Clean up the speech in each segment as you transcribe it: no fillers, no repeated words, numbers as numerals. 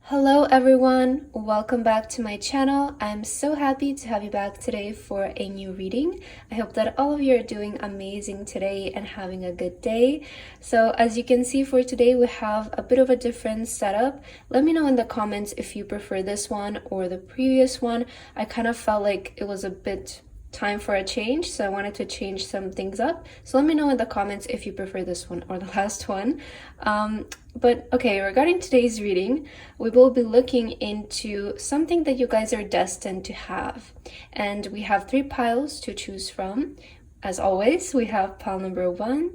Hello everyone, welcome back to my channel. I'm so happy to have you back today for a new reading. I hope that all of you are doing amazing today and having a good day. So as you can see for today, we have a bit of a different setup. Let me know in the comments if you prefer this one or the previous one. I kind of felt like it was a bit time for a change, so I wanted to change some things up. So let me know in the comments if you prefer this one or the last one. But okay, regarding today's reading, we will be looking into something that you guys are destined to have. And we have 3 piles to choose from. As always, we have pile number 1,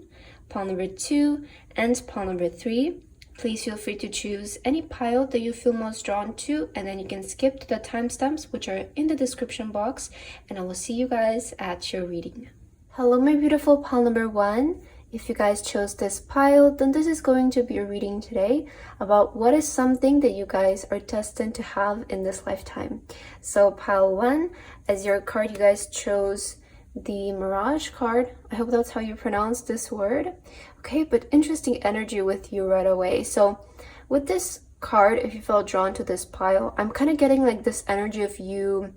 pile number 2, and pile number 3. Please feel free to choose any pile that you feel most drawn to, and then you can skip to the timestamps which are in the description box, and I will see you guys at your reading. Hello my beautiful pile number 1. If you guys chose this pile, then this is going to be a reading today about what is something that you guys are destined to have in this lifetime. So pile 1, as your card, you guys chose the Mirage card. I hope that's how you pronounce this word. Okay, but interesting energy with you right away. So with this card, if you felt drawn to this pile, I'm kind of getting like this energy of you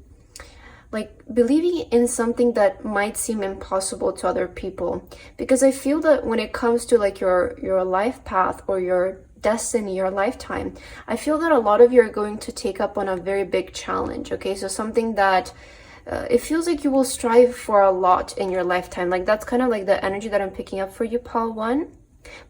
like believing in something that might seem impossible to other people, because I feel that when it comes to like your life path or your destiny, your lifetime, I feel that a lot of you are going to take up on a very big challenge. Okay, so something that it feels like you will strive for a lot in your lifetime. Like that's kind of like the energy that I'm picking up for you, pile 1.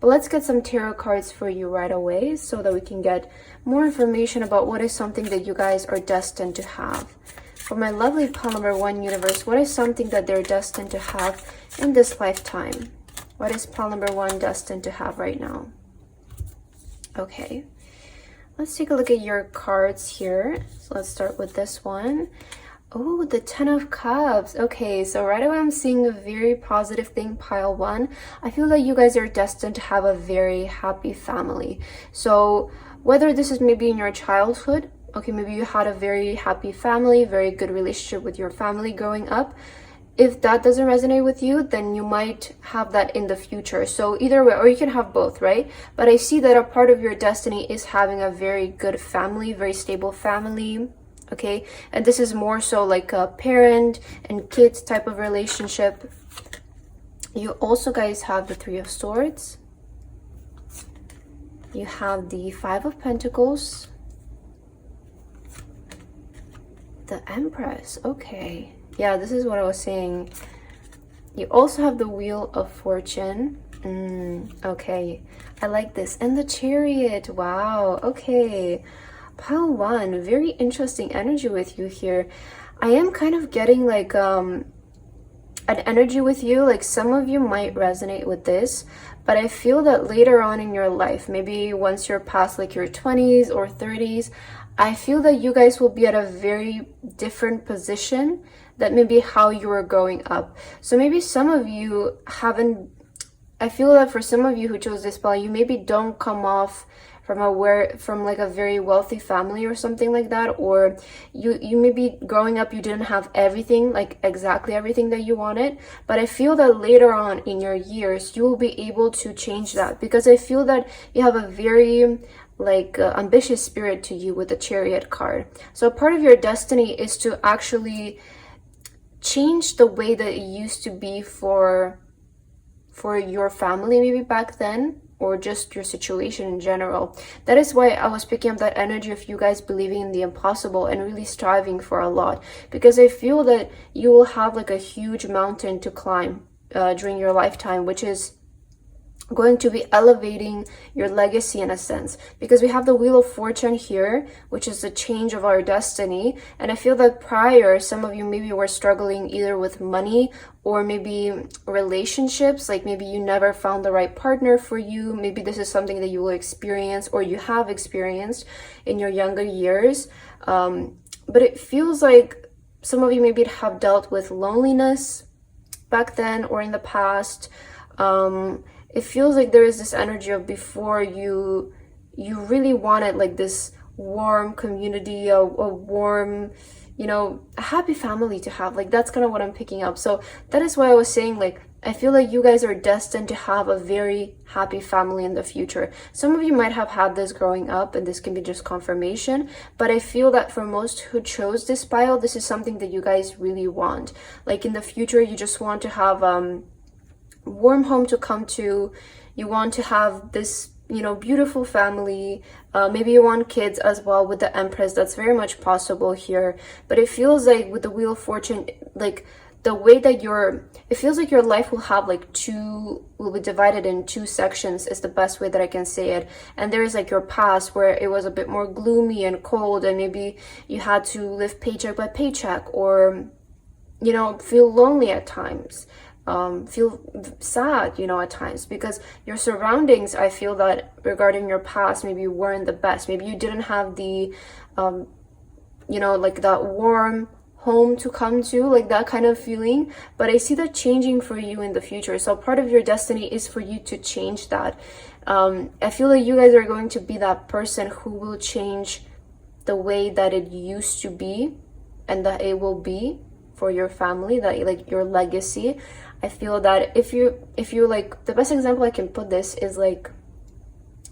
But let's get some tarot cards for you right away so that we can get more information about what is something that you guys are destined to have. For my lovely pile number 1 universe, what is something that they're destined to have in this lifetime? What is pile number 1 destined to have right now? Okay, let's take a look at your cards here. So let's start with this one. Oh, the 10 of Cups. Okay, so right away I'm seeing a very positive thing, pile 1. I feel that you guys are destined to have a very happy family. So whether this is maybe in your childhood, okay, maybe you had a very happy family, very good relationship with your family growing up. If that doesn't resonate with you, then you might have that in the future. So either way, or you can have both, right? But I see that a part of your destiny is having a very good family, very stable family. Okay, and this is more so like a parent and kids type of relationship. You also guys have the 3 of Swords. You have the 5 of Pentacles. The Empress. Okay, yeah, this is what I was saying. You also have the Wheel of Fortune. Okay, I like this. And the Chariot. Wow. Okay, pile 1, very interesting energy with you here. I am kind of getting like an energy with you, like some of you might resonate with this, but I feel that later on in your life, maybe once you're past like your 20s or 30s, I feel that you guys will be at a very different position than maybe how you were growing up. So maybe some of you haven't, I feel that for some of you who chose this pile, you maybe don't come off from like a very wealthy family or something like that, or you maybe growing up you didn't have everything, like exactly everything that you wanted. But I feel that later on in your years you will be able to change that, because I feel that you have a very like ambitious spirit to you with the Chariot card. So part of your destiny is to actually change the way that it used to be for your family maybe back then, or just your situation in general. That is why I was picking up that energy of you guys believing in the impossible and really striving for a lot, because I feel that you will have like a huge mountain to climb during your lifetime, which is going to be elevating your legacy in a sense, because we have the Wheel of Fortune here, which is the change of our destiny. And I feel that prior, some of you maybe were struggling either with money or maybe relationships, like maybe you never found the right partner for you. Maybe this is something that you will experience or you have experienced in your younger years. But it feels like some of you maybe have dealt with loneliness back then or in the past. It feels like there is this energy of before you really wanted like this warm community, a warm, you know, a happy family to have. Like that's kind of what I'm picking up. So that is why I was saying like I feel like you guys are destined to have a very happy family in the future. Some of you might have had this growing up, and this can be just confirmation, but I feel that for most who chose this pile, this is something that you guys really want. Like in the future, you just want to have warm home to come to. You want to have this, you know, beautiful family. Maybe you want kids as well with the Empress. That's very much possible here. But it feels like with the Wheel of Fortune, like the way that it feels like your life will have like will be divided in two sections is the best way that I can say it. And there is like your past where it was a bit more gloomy and cold, and maybe you had to live paycheck by paycheck, or, you know, feel lonely at times, feel sad, you know, at times, because your surroundings, I feel that regarding your past, maybe weren't the best. Maybe you didn't have the, you know, like that warm home to come to, like that kind of feeling. But I see that changing for you in the future. So part of your destiny is for you to change that. I feel like you guys are going to be that person who will change the way that it used to be, and that it will be for your family, that like your legacy. I feel that if you like, the best example I can put this is like,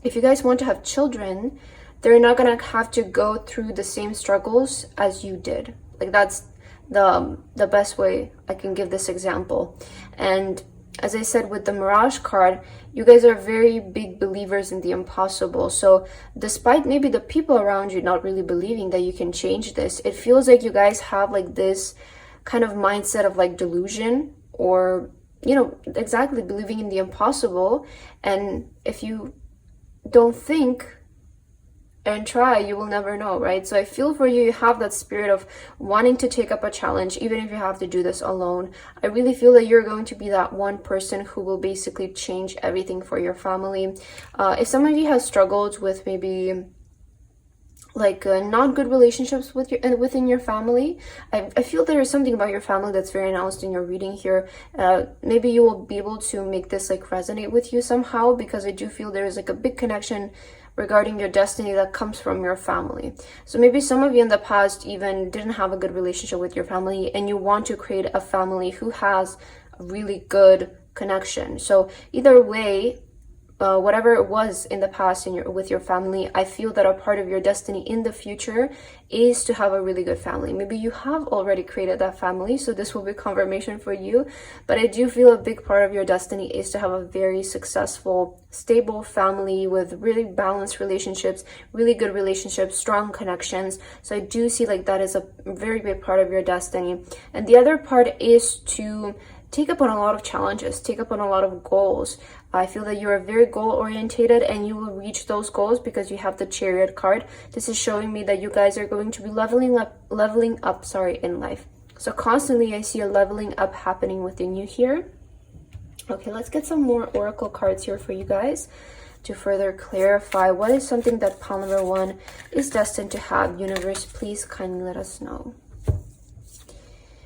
if you guys want to have children, they're not gonna have to go through the same struggles as you did. Like that's the best way I can give this example. And as I said with the Mirage card, you guys are very big believers in the impossible. So despite maybe the people around you not really believing that you can change this, it feels like you guys have like this kind of mindset of like delusion, or, you know, exactly believing in the impossible. And if you don't think and try, you will never know, right? So I feel for you, you have that spirit of wanting to take up a challenge, even if you have to do this alone. I really feel that you're going to be that one person who will basically change everything for your family. If some of you have struggled with maybe like not good relationships with within your family, I feel there is something about your family that's very announced in your reading here. Maybe you will be able to make this like resonate with you somehow, because I do feel there is like a big connection regarding your destiny that comes from your family. So maybe some of you in the past even didn't have a good relationship with your family, and you want to create a family who has a really good connection. So either way, whatever it was in the past with your family, I feel that a part of your destiny in the future is to have a really good family. Maybe you have already created that family, so this will be confirmation for you. But I do feel a big part of your destiny is to have a very successful, stable family with really balanced relationships, really good relationships, strong connections. So I do see like that is a very big part of your destiny. And the other part is to take up on a lot of challenges, take up on a lot of goals. I feel that you are very goal orientated, and you will reach those goals because you have the Chariot card. This is showing me that you guys are going to be leveling up in life. So constantly I see a leveling up happening within you here. Okay, let's get some more oracle cards here for you guys to further clarify what is something that pile number 1 is destined to have. Universe, please kindly let us know.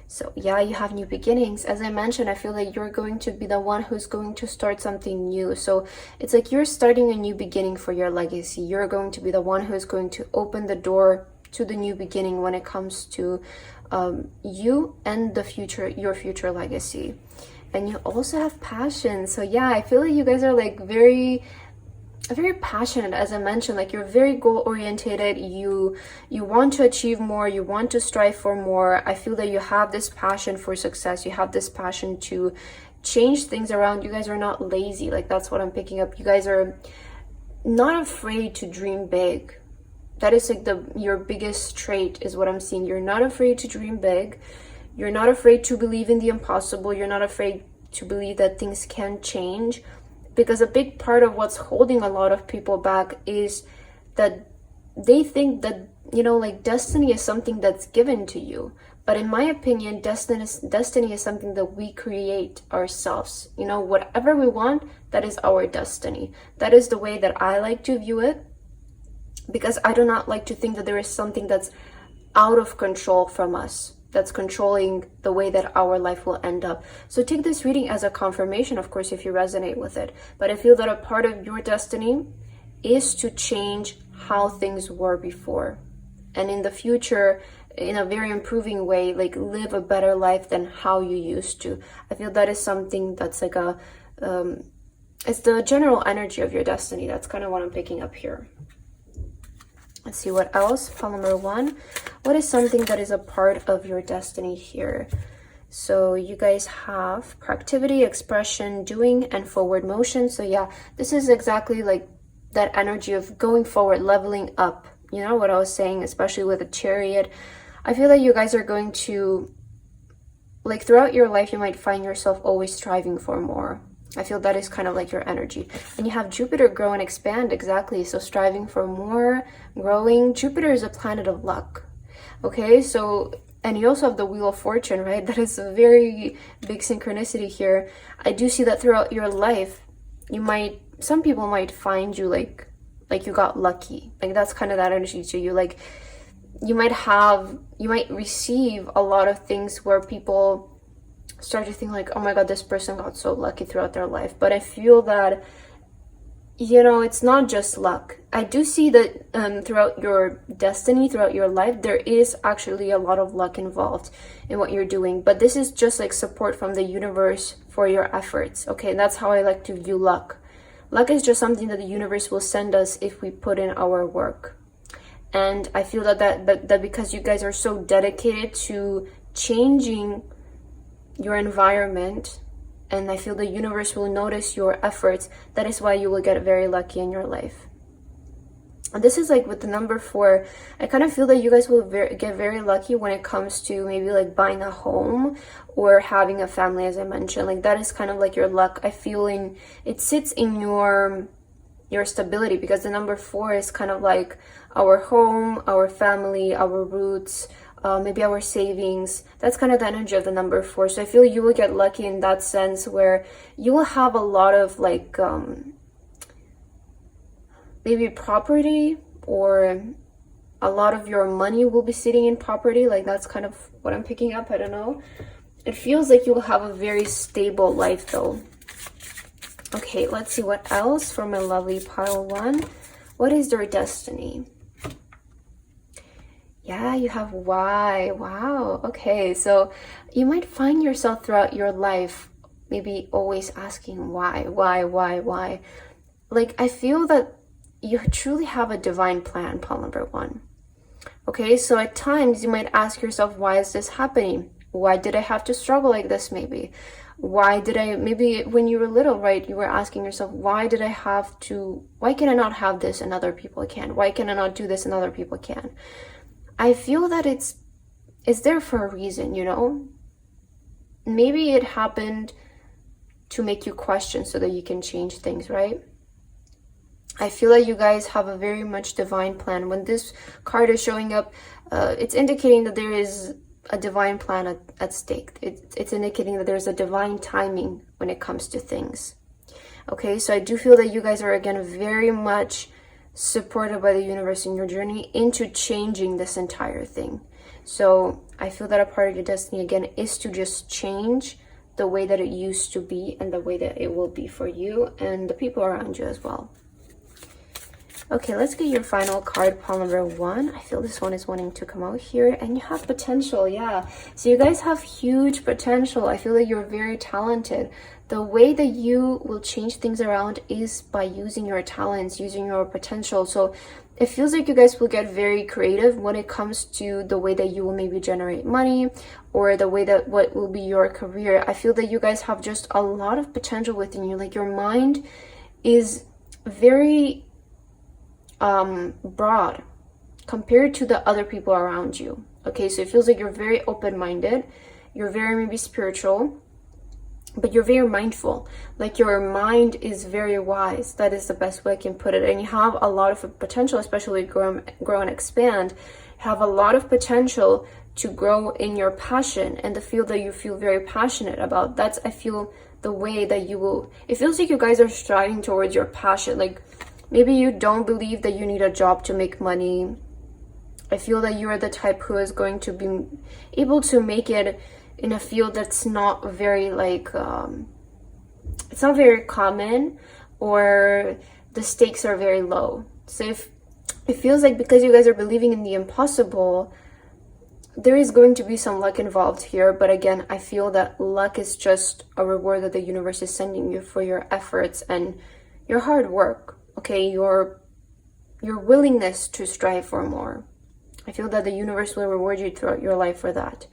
So yeah, you have new beginnings. As I mentioned, I feel like you're going to be the one who's going to start something new. So it's like you're starting a new beginning for your legacy. You're going to be the one who's going to open the door to the new beginning when it comes to you and the future, your future legacy. And you also have passion. So yeah, I feel like you guys are like very passionate. As I mentioned, like you're very goal orientated. You want to achieve more, you want to strive for more. I feel that you have this passion for success, you have this passion to change things around. You guys are not lazy, like that's what I'm picking up. You guys are not afraid to dream big. That is like your biggest trait is what I'm seeing. You're not afraid to dream big. You're not afraid to believe in the impossible. You're not afraid to believe that things can change. Because a big part of what's holding a lot of people back is that they think that, you know, like destiny is something that's given to you. But in my opinion, destiny is something that we create ourselves. You know, whatever we want, that is our destiny. That is the way that I like to view it. Because I do not like to think that there is something that's out of control from us, that's controlling the way that our life will end up. So take this reading as a confirmation, of course, if you resonate with it. But I feel that a part of your destiny is to change how things were before. And in the future, in a very improving way, like live a better life than how you used to. I feel that is something that's like a it's the general energy of your destiny. That's kind of what I'm picking up here. Let's see what else. Pile number 1. What is something that is a part of your destiny here? So you guys have proactivity, expression, doing, and forward motion. So yeah, this is exactly like that energy of going forward, leveling up. You know what I was saying, especially with a Chariot. I feel like you guys are going to, like throughout your life, you might find yourself always striving for more. I feel that is kind of like your energy. And you have Jupiter, grow and expand, exactly. So striving for more, growing. Jupiter is a planet of luck. Okay, so, and you also have the Wheel of Fortune, right? That is a very big synchronicity here. I do see that throughout your life, some people might find you like you got lucky. Like that's kind of that energy to you. Like you might receive a lot of things where people start to think like, oh my god, this person got so lucky throughout their life. But I feel that, you know, it's not just luck. I do see that throughout your destiny, throughout your life, there is actually a lot of luck involved in what you're doing. But this is just like support from the universe for your efforts. Okay, that's how I like to view luck. Luck is just something that the universe will send us if we put in our work. And I feel that because you guys are so dedicated to changing your environment, and I feel the universe will notice your efforts, that is why you will get very lucky in your life. And this is like with the number 4, I kind of feel that you guys will get very lucky when it comes to maybe like buying a home or having a family, as I mentioned. Like that is kind of like your luck. I feel it sits in your stability, because the number 4 is kind of like our home, our family, our roots, maybe our savings. That's kind of the energy of the number 4. So I feel you will get lucky in that sense, where you will have a lot of like maybe property, or a lot of your money will be sitting in property. Like that's kind of what I'm picking up. I don't know. It feels like you will have a very stable life though. Okay, let's see what else for my lovely pile 1. What is their destiny? Yeah, you have why. Wow. Okay, so you might find yourself throughout your life maybe always asking why. Like I feel that you truly have a divine plan, pile number 1. Okay, so at times you might ask yourself, why is this happening? Why did I have to struggle like this? Maybe maybe when you were little, right, you were asking yourself, why can I not have this and other people can? Why can I not do this and other people can? I feel that it's there for a reason, you know? Maybe it happened to make you question so that you can change things, right? I feel like you guys have a very much divine plan. When this card is showing up, it's indicating that there is a divine plan at stake. It's indicating that there's a divine timing when it comes to things. Okay, so I do feel that you guys are, again, very much supported by the universe in your journey into changing this entire thing. So I feel that a part of your destiny, again, is to just change the way that it used to be and the way that it will be for you and the people around you as well. Okay, let's get your final card, pile number 1. I feel this one is wanting to come out here, and you have potential. Yeah, so you guys have huge potential. I feel like you're very talented. The way that you will change things around is by using your talents, using your potential. So it feels like you guys will get very creative when it comes to the way that you will maybe generate money, or the way that what will be your career. I feel that you guys have just a lot of potential within you. Like your mind is very broad compared to the other people around you. Okay, so it feels like you're very open-minded, you're very maybe spiritual, but you're very mindful. Like your mind is very wise. That is the best way I can put it. And you have a lot of potential, especially grow and expand, have a lot of potential to grow in your passion and the field that you feel very passionate about. That's, I feel, the way that you will, it feels like you guys are striving towards your passion. Like maybe you don't believe that you need a job to make money. I feel that you are the type who is going to be able to make it in a field that's not very like, it's not very common, or the stakes are very low. So if it feels like because you guys are believing in the impossible, there is going to be some luck involved here, but again, I feel that luck is just a reward that the universe is sending you for your efforts and your hard work, okay? Your willingness to strive for more. I feel that the universe will reward you throughout your life for that.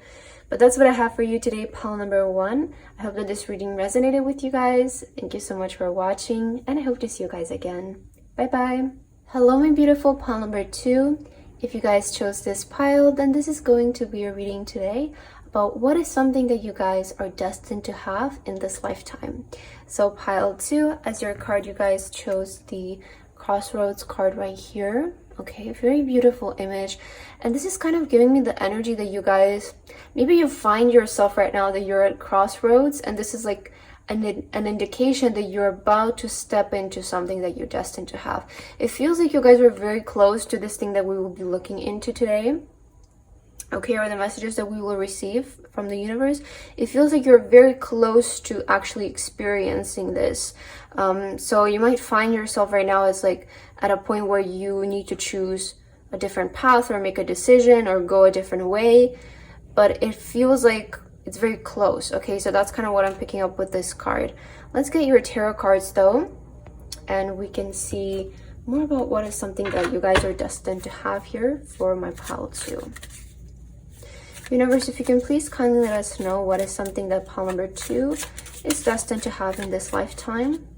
But that's what I have for you today, pile number 1. I hope that this reading resonated with you guys. Thank you so much for watching, and I hope to see you guys again. Bye-bye. Hello, my beautiful pile number 2. If you guys chose this pile, then this is going to be a reading today about what is something that you guys are destined to have in this lifetime. So pile 2, as your card, you guys chose the Crossroads card right here. Okay, a very beautiful image, and this is kind of giving me the energy that you guys, maybe you find yourself right now that you're at crossroads, and this is like an indication that you're about to step into something that you're destined to have. It feels like you guys are very close to this thing that we will be looking into today, okay, or the messages that we will receive from the universe. It feels like you're very close to actually experiencing this. So you might find yourself right now as like at a point where you need to choose a different path or make a decision or go a different way, but it feels like it's very close. Okay, so that's kind of what I'm picking up with this card. Let's get your tarot cards though, and we can see more about what is something that you guys are destined to have here for my pile 2. Universe, if you can please kindly let us know what is something that pile number 2 is destined to have in this lifetime.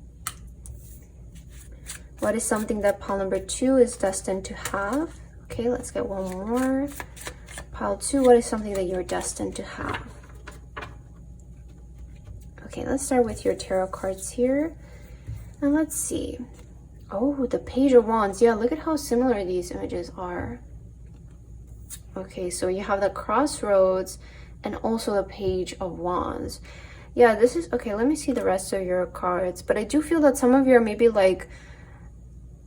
What is something that pile number 2 is destined to have? Okay, let's get one more. Pile 2, what is something that you're destined to have? Okay, let's start with your tarot cards here. And let's see. Oh, the Page of Wands. Yeah, look at how similar these images are. Okay, so you have the Crossroads and also the Page of Wands. Yeah, this is... Okay, let me see the rest of your cards. But I do feel that some of you are maybe like...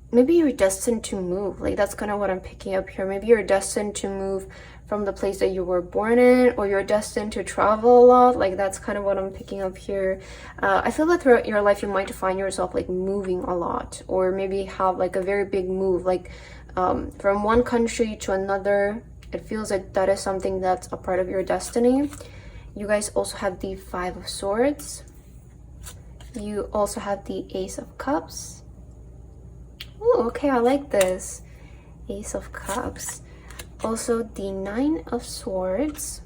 Maybe you're destined to move. Like, that's kind of what I'm picking up here. Maybe you're destined to move from the place that you were born in, or you're destined to travel a lot. Like, that's kind of what I'm picking up here. I feel that throughout your life you might find yourself like moving a lot, or maybe have like a very big move, like from one country to another. It feels like that is something that's a part of your destiny. You guys also have the 5 of Swords. You also have the Ace of Cups. Oh, okay, I like this. Ace of Cups. Also the 9 of Swords.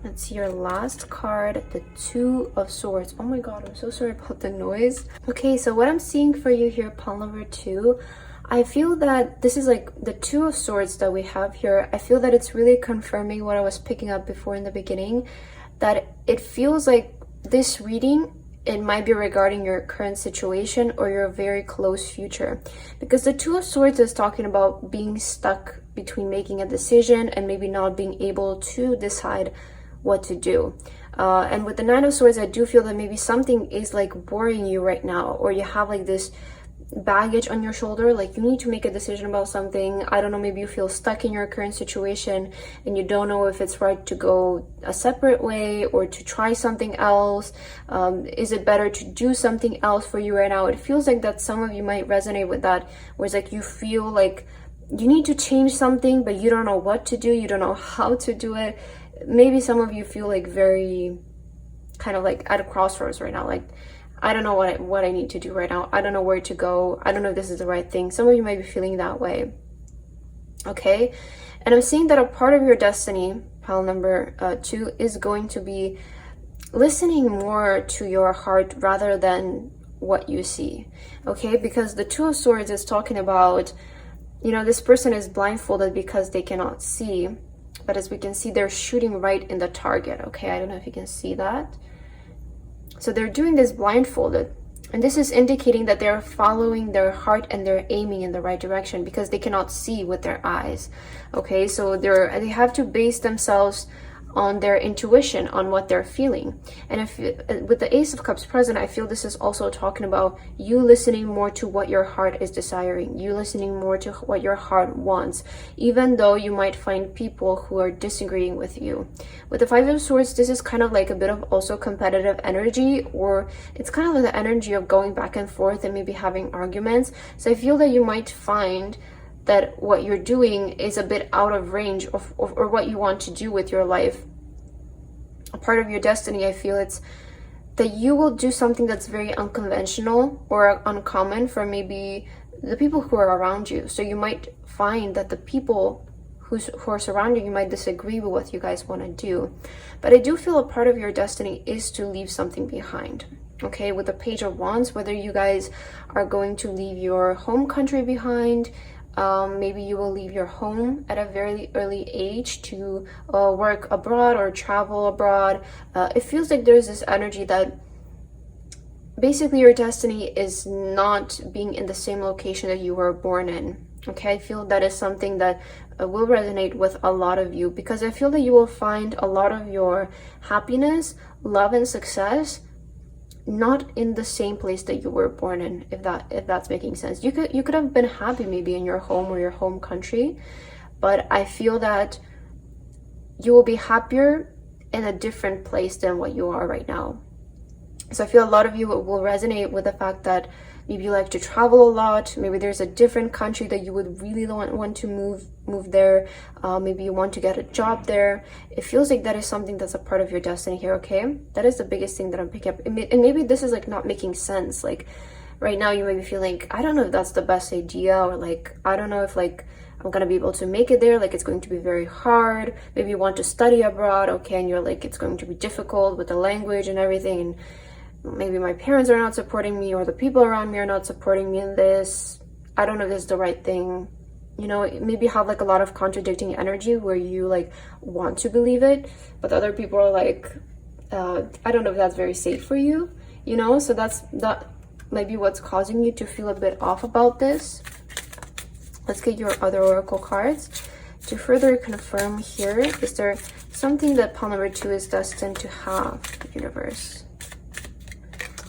Let's see your last card, the 2 of Swords. Oh my god, I'm so sorry about the noise. Okay, so what I'm seeing for you here, pile number 2, I feel that this is like the 2 of Swords that we have here. I feel that it's really confirming what I was picking up before in the beginning, that it feels like this reading, it might be regarding your current situation or your very close future, because the 2 of Swords is talking about being stuck between making a decision and maybe not being able to decide what to do. And with the 9 of Swords, I do feel that maybe something is like worrying you right now, or you have like this baggage on your shoulder, like you need to make a decision about something. I don't know, maybe you feel stuck in your current situation and you don't know if it's right to go a separate way or to try something else. Is it better to do something else for you right now? It feels like that some of you might resonate with that, where it's like you feel like you need to change something, but you don't know what to do, you don't know how to do it. Maybe some of you feel like very kind of like at a crossroads right now, like I don't know what I need to do right now. I don't know where to go. I don't know if this is the right thing. Some of you might be feeling that way. Okay? And I'm seeing that a part of your destiny, pile number 2, is going to be listening more to your heart rather than what you see. Okay? Because the 2 of Swords is talking about, you know, this person is blindfolded because they cannot see. But as we can see, they're shooting right in the target. Okay? I don't know if you can see that. So they're doing this blindfolded, and this is indicating that they're following their heart and they're aiming in the right direction because they cannot see with their eyes. Okay, so they have to base themselves on their intuition, on what they're feeling. And if with the Ace of Cups present, I feel this is also talking about you listening more to what your heart is desiring, you listening more to what your heart wants, even though you might find people who are disagreeing with you. With the 5 of Swords, this is kind of like a bit of also competitive energy, or it's kind of like the energy of going back and forth and maybe having arguments. So I feel that you might find that what you're doing is a bit out of range of or what you want to do with your life. A part of your destiny, I feel it's that you will do something that's very unconventional or uncommon for maybe the people who are around you. So you might find that the people who are surrounding you might disagree with what you guys want to do. But I do feel a part of your destiny is to leave something behind. Okay, with the Page of Wands, whether you guys are going to leave your home country behind, maybe you will leave your home at a very early age to work abroad or travel abroad. It feels like there's this energy that basically your destiny is not being in the same location that you were born in. Okay, I feel that is something that will resonate with a lot of you, because I feel that you will find a lot of your happiness, love, and success not in the same place that you were born in, if that's making sense. You could have been happy maybe in your home or your home country, but I feel that you will be happier in a different place than what you are right now. So I feel a lot of you will resonate with the fact that maybe you like to travel a lot. Maybe there's a different country that you would really want to move there. Maybe you want to get a job there. It feels like that is something that's a part of your destiny here, okay? That is the biggest thing that I'm picking up. And maybe this is like not making sense. Like right now you may be feeling, I don't know if that's the best idea, or like, I don't know if like I'm gonna be able to make it there. Like it's going to be very hard. Maybe you want to study abroad, okay? And you're like, it's going to be difficult with the language and everything. And maybe my parents are not supporting me, or the people around me are not supporting me in this. I don't know if this is the right thing. You know, maybe have like a lot of contradicting energy where you like want to believe it, but other people are like, I don't know if that's very safe for you, you know? So that might be what's causing you to feel a bit off about this. Let's get your other oracle cards to further confirm here. Is there something that pile number 2 is destined to have, universe?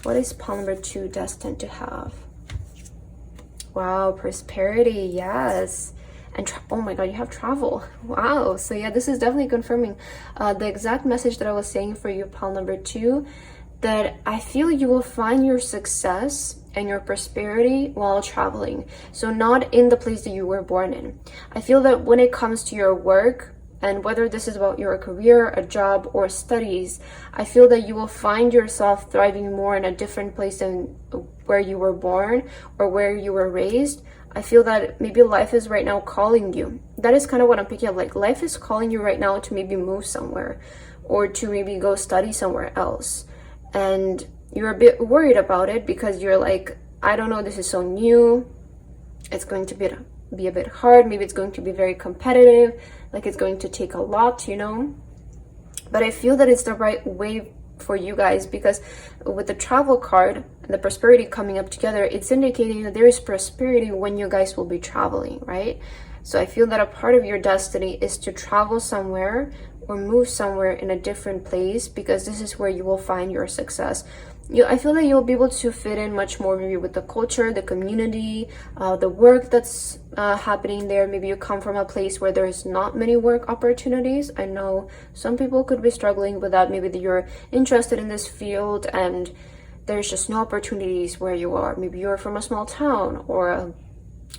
What is pile number 2 destined to have? Wow, prosperity, yes. And oh my god, you have travel. Wow. So yeah, this is definitely confirming the exact message that I was saying for you, pile number 2, that I feel you will find your success and your prosperity while traveling. So not in the place that you were born in. I feel that when it comes to your work, and whether this is about your career, a job, or studies, I feel that you will find yourself thriving more in a different place than where you were born or where you were raised. I feel that maybe life is right now calling you. That is kind of what I'm picking up. Like life is calling you right now to maybe move somewhere or to maybe go study somewhere else. And you're a bit worried about it because you're like, I don't know, this is so new. It's going to be a bit hard. Maybe it's going to be very competitive. Like it's going to take a lot, you know? But I feel that it's the right way for you guys, because with the travel card and the prosperity coming up together, it's indicating that there is prosperity when you guys will be traveling, right? So I feel that a part of your destiny is to travel somewhere or move somewhere in a different place, because this is where you will find your success. I feel that you'll be able to fit in much more maybe with the culture, the community, the work that's happening there. Maybe you come from a place where there's not many work opportunities. I know some people could be struggling with that. Maybe that you're interested in this field and there's just no opportunities where you are. Maybe you're from a small town or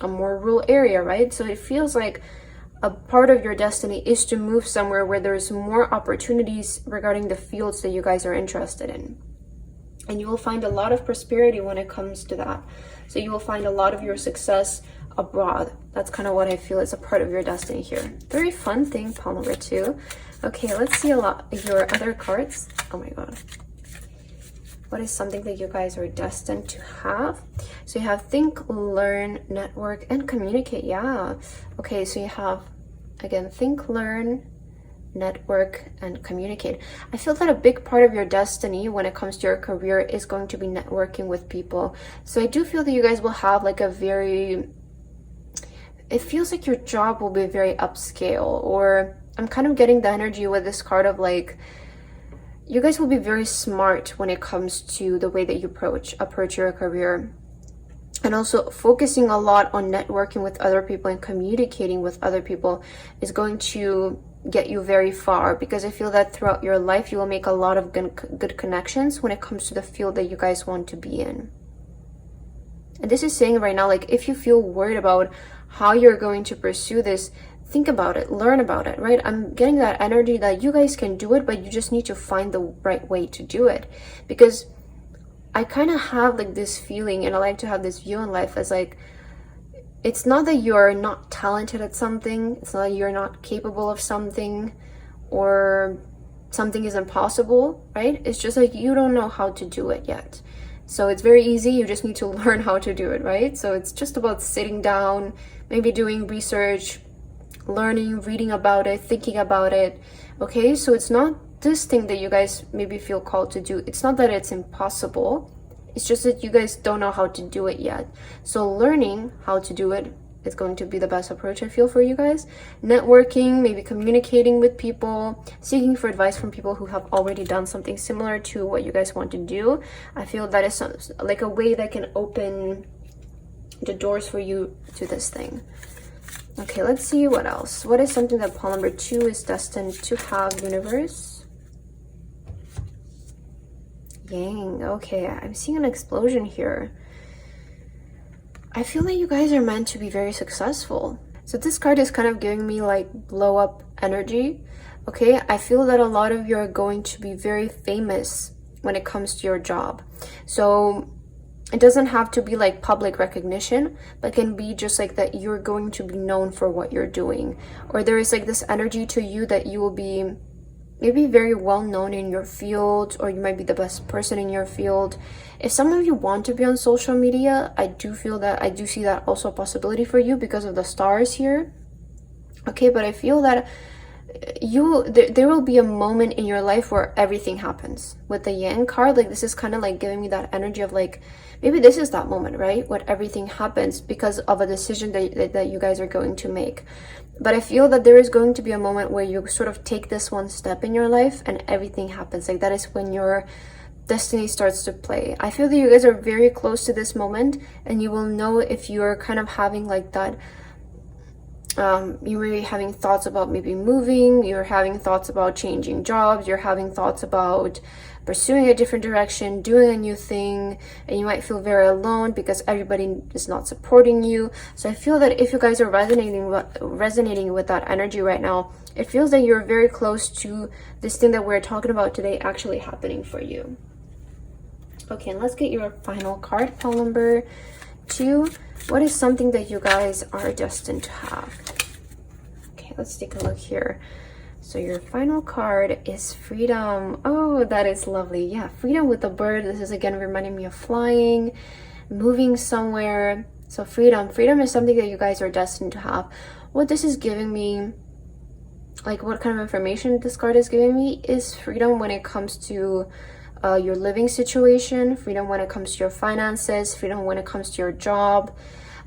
a more rural area, right? So it feels like a part of your destiny is to move somewhere where there's more opportunities regarding the fields that you guys are interested in. And you will find a lot of prosperity when it comes to that. So you will find a lot of your success abroad. That's kind of what I feel is a part of your destiny here. Very fun thing, pile number 2. Okay, let's see a lot of your other cards. Oh my god. What is something that you guys are destined to have? So you have think, learn, network, and communicate. Yeah. Okay, so you have, again, think, learn, network, and communicate. I feel that a big part of your destiny when it comes to your career is going to be networking with people. So I do feel that you guys will have like a very, it feels like your job will be very upscale, or I'm kind of getting the energy with this card of like, you guys will be very smart when it comes to the way that you approach your career. And also focusing a lot on networking with other people and communicating with other people is going to get you very far, because I feel that throughout your life you will make a lot of good connections when it comes to the field that you guys want to be in. And this is saying right now, like if you feel worried about how you're going to pursue this, think about it, learn about it, right? I'm getting that energy that you guys can do it, but you just need to find the right way to do it. Because I kind of have like this feeling, and I like to have this view in life as like, it's not that you're not talented at something, it's not that you're not capable of something, or something is impossible, right? It's just like you don't know how to do it yet. So it's very easy, you just need to learn how to do it, right? So it's just about sitting down, maybe doing research, learning, reading about it, thinking about it, okay? So it's not this thing that you guys maybe feel called to do. It's not that it's impossible, it's just that you guys don't know how to do it yet. So learning how to do it is going to be the best approach, I feel, for you guys. Networking, maybe communicating with people, seeking for advice from people who have already done something similar to what you guys want to do. I feel that is like a way that can open the doors for you to this thing. Okay, let's see what else. What is something that pile number 2 is destined to have, universe? Yang. Okay, I'm seeing an explosion here. I feel like you guys are meant to be very successful. So this card is kind of giving me like blow up energy. Okay, I feel that a lot of you are going to be very famous when it comes to your job. So it doesn't have to be like public recognition, but can be just like that you're going to be known for what you're doing. Or there is like this energy to you that you will be maybe very well known in your field, or you might be the best person in your field. If some of you want to be on social media, I do see that also a possibility for you because of the stars here. Okay, but I feel that there will be a moment in your life where everything happens. With the Yang card, like this is kind of like giving me that energy of like, maybe this is that moment, right? When everything happens because of a decision that you guys are going to make. But I feel that there is going to be a moment where you sort of take this one step in your life and everything happens. Like that is when your destiny starts to play. I feel that you guys are very close to this moment, and you will know if you're kind of having like that, you may be having thoughts about maybe moving, you're having thoughts about changing jobs, you're having thoughts about pursuing a different direction, doing a new thing, and you might feel very alone because everybody is not supporting you. So I feel that if you guys are resonating with that energy right now, it feels that you're very close to this thing that we're talking about today actually happening for you. Okay, and let's get your final card, pile number 2. What is something that you guys are destined to have? Okay, let's take a look here. So your final card is freedom. Oh, that is lovely. Yeah, freedom with the bird. This is again reminding me of flying, moving somewhere. So freedom is something that you guys are destined to have. What this is giving me, like what kind of information this card is giving me, is freedom when it comes to your living situation, freedom when it comes to your finances, freedom when it comes to your job.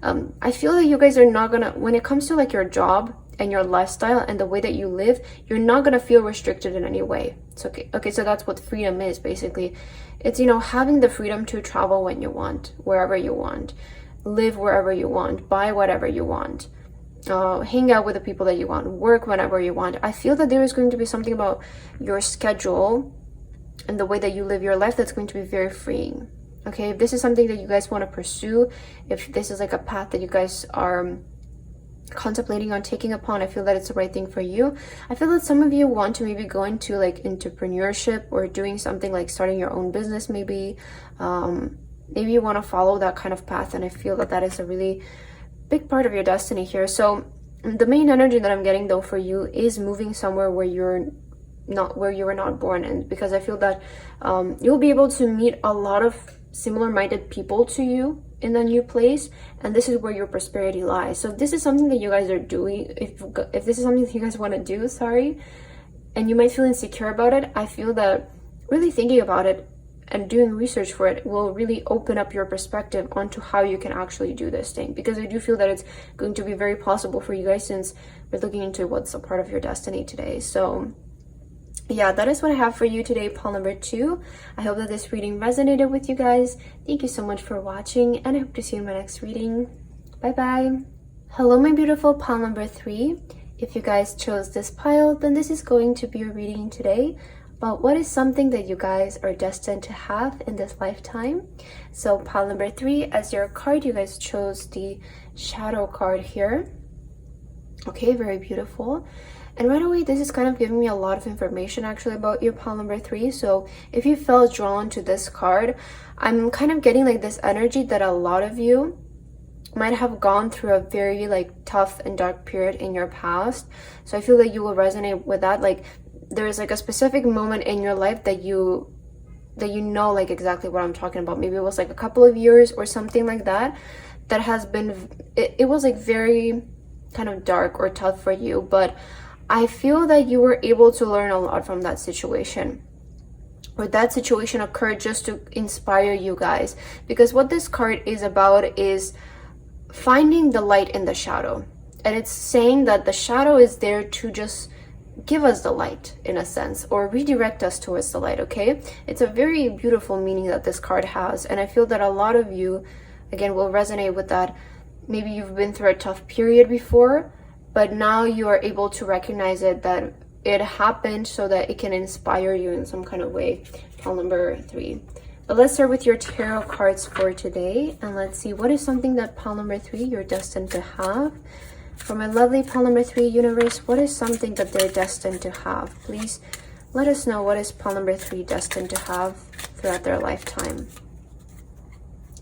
I feel that you guys are not gonna, when it comes to like your job and your lifestyle and the way that you live, you're not gonna feel restricted in any way. It's okay, so that's what freedom is basically. It's, you know, having the freedom to travel when you want, wherever you want, live wherever you want, buy whatever you want, hang out with the people that you want, work whenever you want. I feel that there is going to be something about your schedule and the way that you live your life that's going to be very freeing. Okay, if this is something that you guys want to pursue, if this is like a path that you guys are contemplating on taking upon, I feel that it's the right thing for you. I feel that some of you want to maybe go into like entrepreneurship or doing something like starting your own business maybe. Maybe you want to follow that kind of path, and I feel that that is a really big part of your destiny here. So the main energy that I'm getting though for you is moving somewhere where you were not born in, because I feel that you'll be able to meet a lot of similar-minded people to you in a new place, and this is where your prosperity lies. So if this is something that you guys are doing, if this is something that you guys want to do, and you might feel insecure about it, I feel that really thinking about it and doing research for it will really open up your perspective onto how you can actually do this thing, because I do feel that it's going to be very possible for you guys, since we're looking into what's a part of your destiny today. So yeah, that is what I have for you today, pile number 2. I hope that this reading resonated with you guys. Thank you so much for watching, and I hope to see you in my next reading. Bye bye. Hello, my beautiful pile number 3. If you guys chose this pile, then this is going to be your reading today. But what is something that you guys are destined to have in this lifetime? So pile number 3, as your card, you guys chose the shadow card here. Okay, very beautiful. And right away, this is kind of giving me a lot of information actually about your pile number 3. So if you felt drawn to this card, I'm kind of getting like this energy that a lot of you might have gone through a very like tough and dark period in your past. So I feel that you will resonate with that. Like there's like a specific moment in your life that you know like exactly what I'm talking about. Maybe it was like a couple of years or something like that, that has been, it was like very kind of dark or tough for you, but I feel that you were able to learn a lot from that situation, or that situation occurred just to inspire you guys. Because what this card is about is finding the light in the shadow, and it's saying that the shadow is there to just give us the light in a sense, or redirect us towards the light. Okay, it's a very beautiful meaning that this card has, and I feel that a lot of you again will resonate with that. Maybe you've been through a tough period before, but now you are able to recognize it, that it happened so that it can inspire you in some kind of way. Pile number 3. But let's start with your tarot cards for today, and let's see what is something that pile number 3 you're destined to have. For my lovely pile number 3 universe, what is something that they're destined to have? Please let us know what is pile number 3 destined to have throughout their lifetime.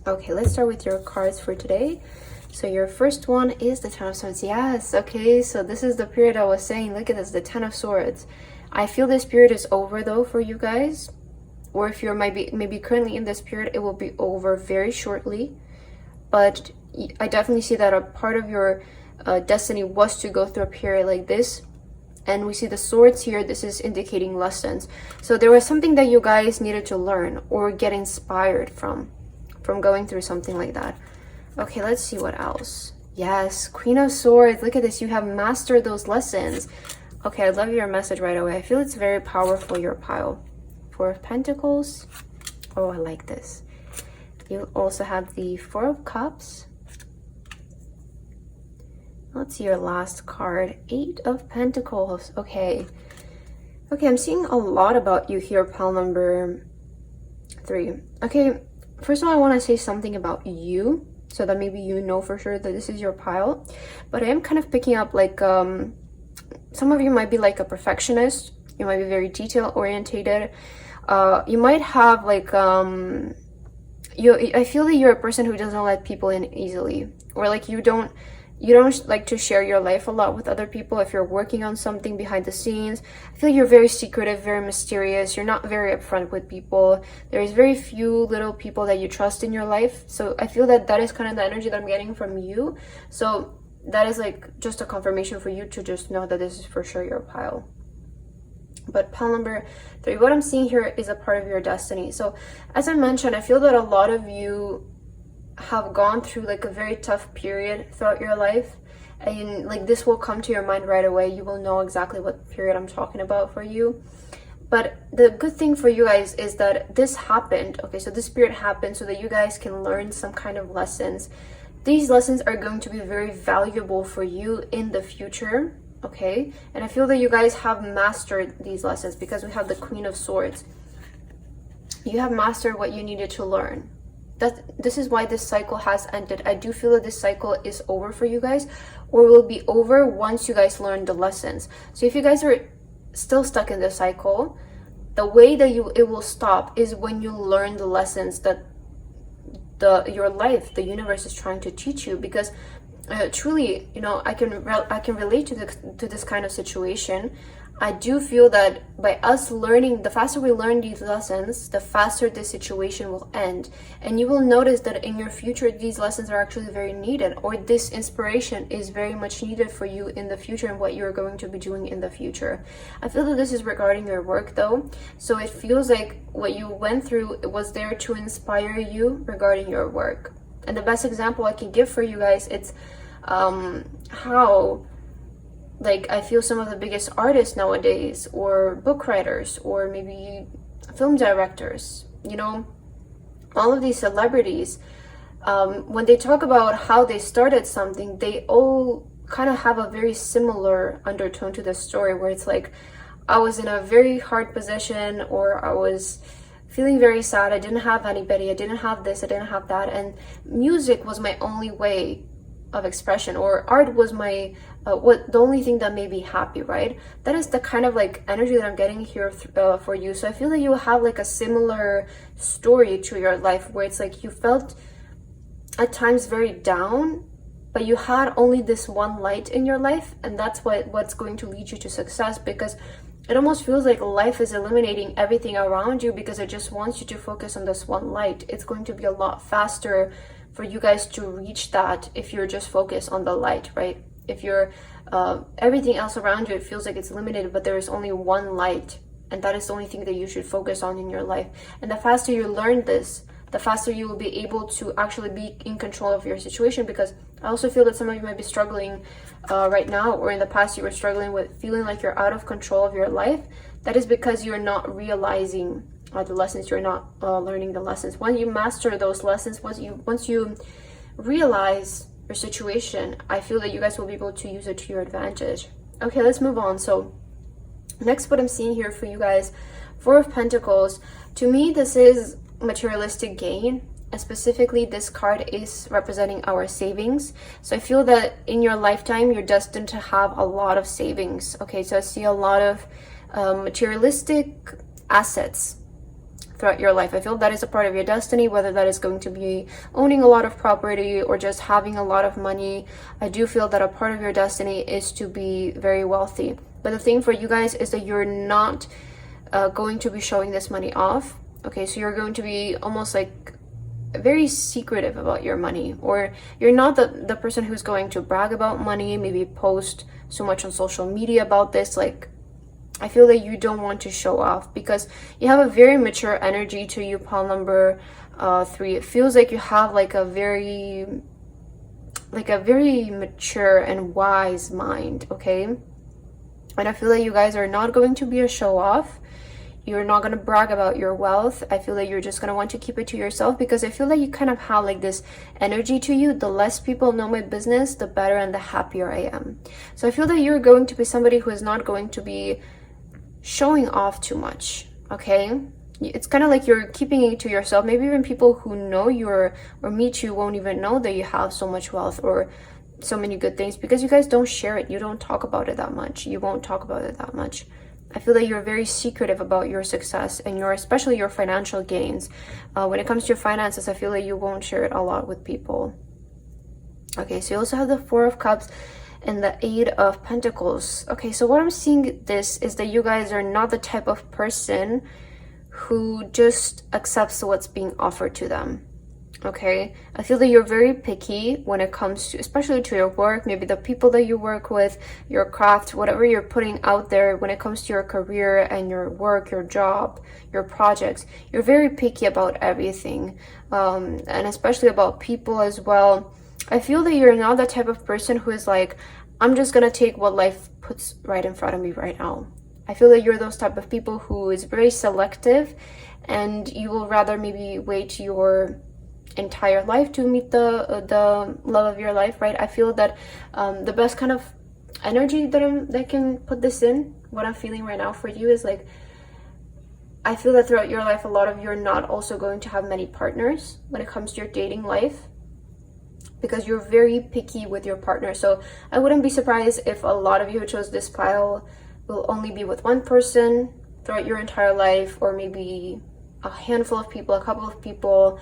Okay, let's start with your cards for today. So your first one is the Ten of Swords. Yes, okay, so this is the period I was saying. Look at this, the Ten of Swords. I feel this period is over though for you guys. Or if you're maybe currently in this period, it will be over very shortly. But I definitely see that a part of your destiny was to go through a period like this. And we see the swords here. This is indicating lessons. So there was something that you guys needed to learn or get inspired from going through something like that. Okay, let's see what else. Yes, Queen of Swords. Look at this. You have mastered those lessons. Okay, I love your message right away. I feel it's very powerful, your pile. 4 of Pentacles. Oh, I like this. You also have the 4 of Cups. Let's see your last card. 8 of Pentacles. Okay. Okay, I'm seeing a lot about you here, pile number 3. Okay, first of all, I want to say something about you, so that maybe you know for sure that this is your pile. But I am kind of picking up like some of you might be like a perfectionist. You might be very detail orientated. You might have like I feel that you're a person who doesn't let people in easily, or like you don't like to share your life a lot with other people. If you're working on something behind the scenes, I feel you're very secretive, very mysterious. You're not very upfront with people. There is very few little people that you trust in your life. So I feel that is kind of the energy that I'm getting from you. So that is like just a confirmation for you to just know that this is for sure your pile. But pile number 3, what I'm seeing here is a part of your destiny. So as I mentioned, I feel that a lot of you have gone through like a very tough period throughout your life, and like this will come to your mind right away. You will know exactly what period I'm talking about for you. But the good thing for you guys is that this happened. Okay, so this period happened so that you guys can learn some kind of lessons. These lessons are going to be very valuable for you in the future. Okay, and I feel that you guys have mastered these lessons because we have the Queen of Swords. You have mastered what you needed to learn. This is why this cycle has ended. I do feel that this cycle is over for you guys, or will be over once you guys learn the lessons. So if you guys are still stuck in the cycle, the way that it will stop is when you learn the lessons that your life, the universe is trying to teach you. Because truly, you know, I can relate to this kind of situation. I do feel that by us learning, the faster we learn these lessons, the faster this situation will end. And you will notice that in your future, these lessons are actually very needed, or this inspiration is very much needed for you in the future and what you're going to be doing in the future. I feel that this is regarding your work though. So it feels like what you went through was there to inspire you regarding your work. And the best example I can give for you guys, it's how, like, I feel some of the biggest artists nowadays, or book writers, or maybe film directors, you know, all of these celebrities, when they talk about how they started something, they all kind of have a very similar undertone to the story, where it's like, I was in a very hard position, or I was feeling very sad. I didn't have anybody, I didn't have this, I didn't have that, and music was my only way of expression, or art was my the only thing that made me happy, right? That is the kind of like energy that I'm getting here for you. So I feel that you have like a similar story to your life, where it's like you felt at times very down, but you had only this one light in your life, and that's what's going to lead you to success, because it almost feels like life is eliminating everything around you because it just wants you to focus on this one light. It's going to be a lot faster for you guys to reach that if you're just focused on the light, right? If you're everything else around you, it feels like it's limited, but there is only one light, and that is the only thing that you should focus on in your life. And the faster you learn this, the faster you will be able to actually be in control of your situation. Because I also feel that some of you might be struggling right now, or in the past you were struggling with feeling like you're out of control of your life. That is because you're not realizing the lessons, you're not learning the lessons. When you master those lessons, once you realize your situation, I feel that you guys will be able to use it to your advantage. Okay, let's move on. So next, what I'm seeing here for you guys, Four of Pentacles. To me, this is materialistic gain, and specifically this card is representing our savings. So I feel that in your lifetime you're destined to have a lot of savings. Okay, so I see a lot of materialistic assets throughout your life. I feel that is a part of your destiny, whether that is going to be owning a lot of property or just having a lot of money. I do feel that a part of your destiny is to be very wealthy. But the thing for you guys is that you're not going to be showing this money off. Okay, so you're going to be almost like very secretive about your money, or you're not the person who's going to brag about money, maybe post so much on social media about this. Like, I feel that you don't want to show off because you have a very mature energy to you, pile number 3. It feels like you have like a very mature and wise mind, okay? And I feel that you guys are not going to be a show off. You're not going to brag about your wealth. I feel that you're just going to want to keep it to yourself, because I feel like you kind of have like this energy to you. The less people know my business, the better and the happier I am. So I feel that you're going to be somebody who is not going to be showing off too much, okay? It's kind of like you're keeping it to yourself. Maybe even people who know you or meet you won't even know that you have so much wealth or so many good things, because you guys don't share it. You don't talk about it that much. You won't talk about it that much. I feel that you're very secretive about your success and especially your financial gains. When it comes to your finances, I feel that you won't share it a lot with people. Okay, so you also have the Four of Cups and the Eight of Pentacles. Okay, so what I'm seeing this is that you guys are not the type of person who just accepts what's being offered to them. Okay, I feel that you're very picky when it comes to, especially to your work, maybe the people that you work with, your craft, whatever you're putting out there. When it comes to your career and your work, your job, your projects, you're very picky about everything, and especially about people as well. I feel that you're not the type of person who is like, I'm just gonna take what life puts right in front of me right now. I feel that you're those type of people who is very selective, and you will rather maybe wait your entire life to meet the love of your life, right? I feel that the best kind of energy that I can put this in, what I'm feeling right now for you, is like, I feel that throughout your life, a lot of you are not also going to have many partners when it comes to your dating life, because you're very picky with your partner. So I wouldn't be surprised if a lot of you who chose this pile will only be with one person throughout your entire life, or maybe a handful of people, a couple of people,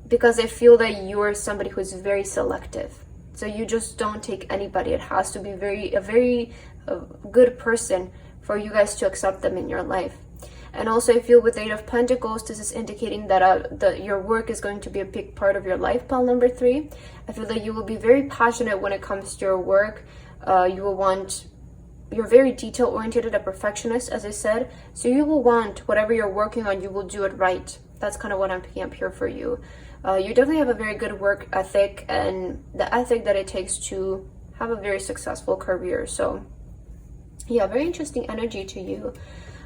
because I feel that you're somebody who's very selective. So you just don't take anybody. It has to be a very good person for you guys to accept them in your life. And also I feel with Eight of Pentacles, this is indicating that your work is going to be a big part of your life, pile number 3. I feel that you will be very passionate when it comes to your work. You're very detail oriented, a perfectionist, as I said. So you will want whatever you're working on, you will do it right. That's kind of what I'm picking up here for you. You definitely have a very good work ethic, and the ethic that it takes to have a very successful career. So yeah, very interesting energy to you.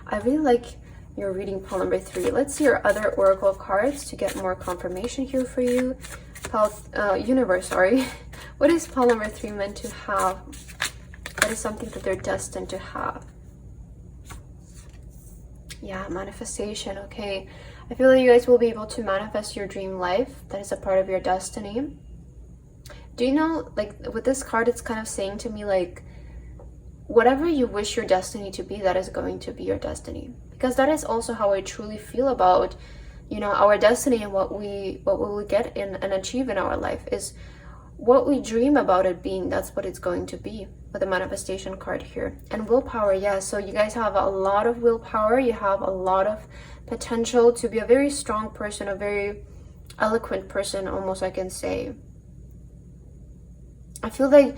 I really like your reading, pile number 3. Let's see your other oracle cards to get more confirmation here for you. Universe, sorry. What is pile number 3 meant to have? What is something that they're destined to have? Yeah, manifestation. Okay, I feel that you guys will be able to manifest your dream life. That is a part of your destiny. Do you know, like with this card, it's kind of saying to me like, whatever you wish your destiny to be, that is going to be your destiny. Because that is also how I truly feel about, you know, our destiny and what we will get in and achieve in our life is what we dream about it being. That's what it's going to be with the manifestation card here. And willpower, yeah, so you guys have a lot of willpower. You have a lot of potential to be a very strong person, a very eloquent person, almost I can say. I feel like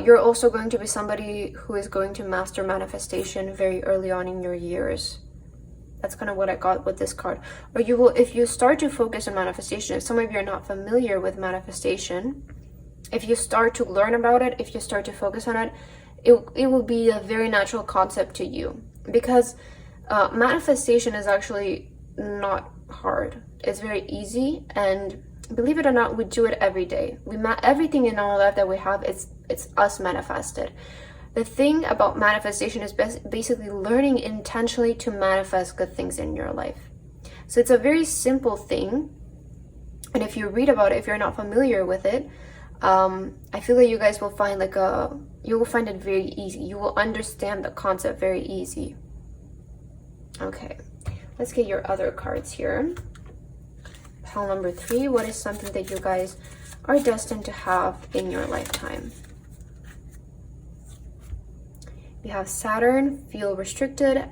you're also going to be somebody who is going to master manifestation very early on in your years. That's kind of what I got with this card. Or you will, if you start to focus on manifestation, if some of you are not familiar with manifestation, if you start to learn about it, if you start to focus on it, it will be a very natural concept to you. Because manifestation is actually not hard. It's very easy, and believe it or not, we do it every day. Everything in our life that we have, it's us manifested. The thing about manifestation is basically learning intentionally to manifest good things in your life. So it's a very simple thing, and if you read about it, if you're not familiar with it, I feel like you guys will find you will find it very easy. You will understand the concept very easy. Okay, let's get your other cards here. Pile number 3, what is something that you guys are destined to have in your lifetime? You have Saturn, feel restricted,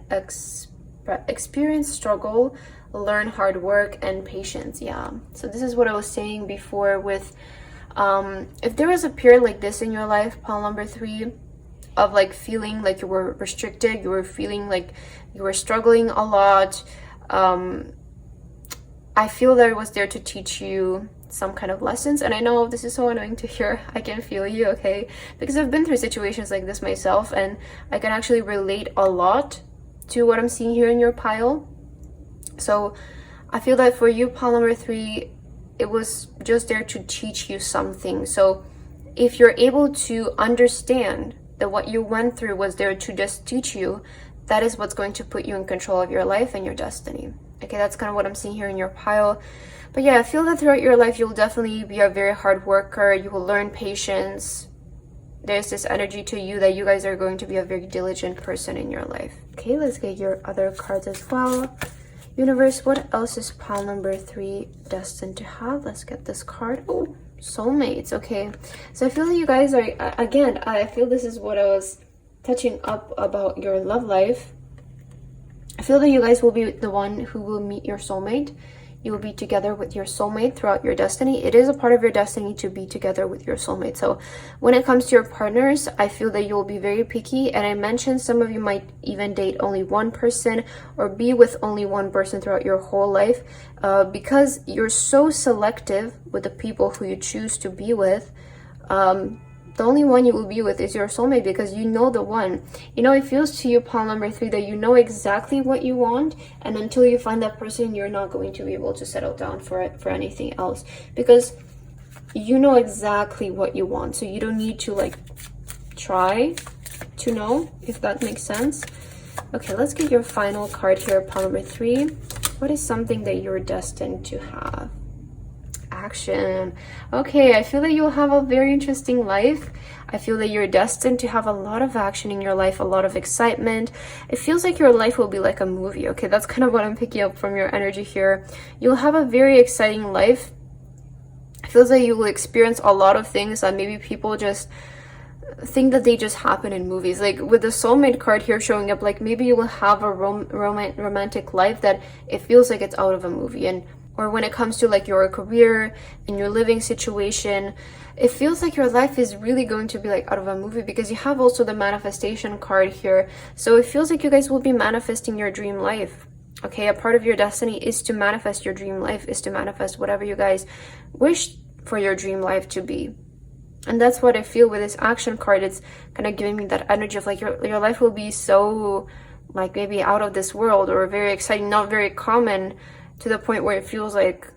experience struggle, learn hard work, and patience. Yeah, so this is what I was saying before with if there is a period like this in your life, pile number 3, of like feeling like you were restricted, you were feeling like you were struggling a lot, I feel that it was there to teach you some kind of lessons. And I know this is so annoying to hear. I can feel you, okay? Because I've been through situations like this myself, and I can actually relate a lot to what I'm seeing here in your pile. So I feel that for you, pile number 3, it was just there to teach you something. So if you're able to understand that what you went through was there to just teach you, that is what's going to put you in control of your life and your destiny. Okay, that's kind of what I'm seeing here in your pile. But yeah, I feel that throughout your life, you'll definitely be a very hard worker. You will learn patience. There's this energy to you that you guys are going to be a very diligent person in your life. Okay, let's get your other cards as well. Universe, what else is pile number 3 destined to have? Let's get this card. Oh, soulmates. Okay, so I feel that you guys are, again, I feel this is what I was touching up about your love life. I feel that you guys will be the one who will meet your soulmate. You will be together with your soulmate throughout your destiny. It is a part of your destiny to be together with your soulmate. So when it comes to your partners, I feel that you will be very picky. And I mentioned some of you might even date only one person or be with only one person throughout your whole life, because you're so selective with the people who you choose to be with. The only one you will be with is your soulmate, because you know the one. You know, it feels to you, pile number 3, that you know exactly what you want, and until you find that person, you're not going to be able to settle down for anything else, because you know exactly what you want. So you don't need to like try to know, if that makes sense. Okay, let's get your final card here, pile number 3. What is something that you're destined to have? Action. Okay, I feel that you'll have a very interesting life. I feel that you're destined to have a lot of action in your life, a lot of excitement. It feels like your life will be like a movie. Okay, that's kind of what I'm picking up from your energy here. You'll have a very exciting life. It feels like you will experience a lot of things that maybe people just think that they just happen in movies. Like with the soulmate card here showing up, like maybe you will have a romantic life that it feels like it's out of a movie. And or when it comes to like your career and your living situation, it feels like your life is really going to be like out of a movie, because you have also the manifestation card here. So it feels like you guys will be manifesting your dream life. Okay, a part of your destiny is to manifest your dream life, is to manifest whatever you guys wish for your dream life to be. And that's what I feel with this action card. It's kind of giving me that energy of like your life will be so like maybe out of this world, or very exciting, not very common, to the point where it feels like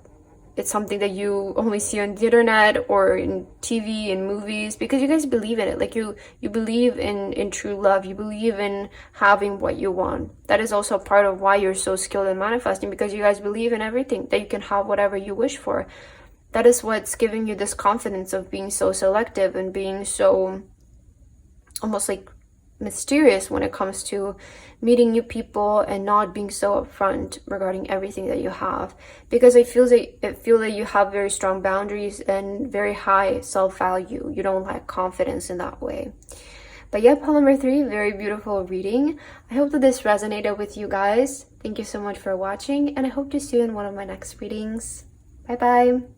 it's something that you only see on the internet or in TV and movies, because you guys believe in it. Like you believe in true love. You believe in having what you want. That is also part of why you're so skilled in manifesting, because you guys believe in everything, that you can have whatever you wish for. That is what's giving you this confidence of being so selective and being so almost like mysterious when it comes to meeting new people and not being so upfront regarding everything that you have, because I feel that you have very strong boundaries and very high self-value. You don't lack confidence in that way. But yeah, pile number 3, very beautiful reading. I hope that this resonated with you guys. Thank you so much for watching, and I hope to see you in one of my next readings. Bye bye.